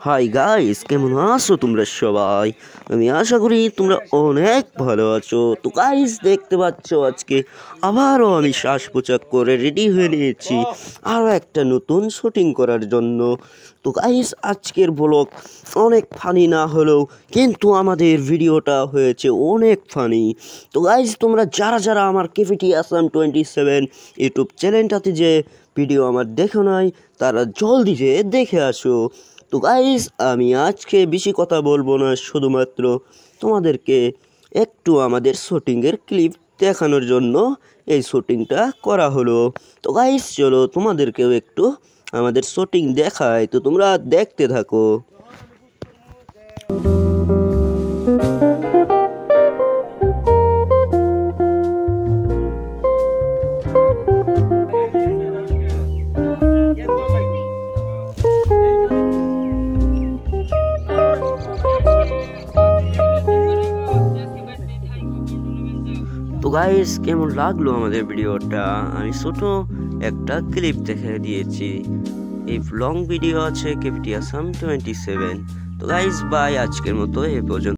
Hi guys, কেমন আছো তোমরা সবাই? আমি আশা করি তোমরা অনেক ভালো আছো। তো গাইস, দেখতে পাচ্ছ আজকে আবারও আমি শ্বাস পোশাক করে রেডি হয়ে নিয়েছি আরও একটা নতুন শুটিং করার জন্য। তো গাইস, আজকের ব্লগ অনেক ফানি না হলেও কিন্তু আমাদের ভিডিওটা হয়েছে অনেক ফানি। তো গাইস, তোমরা যারা যারা আমার কেভিটি আসাম 27 ইউটিউব চ্যানেলটাতে যে ভিডিও আমার দেখো নাই, তারা জলদি যে দেখে আসো। তো গাইস, আমি আজকে বেশি কথা বলবো না, শুধুমাত্র তোমাদেরকে একটু আমাদের শুটিংয়ের ক্লিপ দেখানোর জন্য এই শুটিংটা করা হলো। তো গাইস, চলো তোমাদেরকেও একটু আমাদের শুটিং দেখায়, তো তোমরা দেখতে থাকো। তো গাইস, কেমন লাগলো আমাদের ভিডিওটা? আমি ছোট একটা ক্লিপ দেখে দিয়েছি। এই লং ভিডিও আছে কেভিটি আসাম 27। তো গাইস, বাই, আজকের মতো এ পর্যন্ত।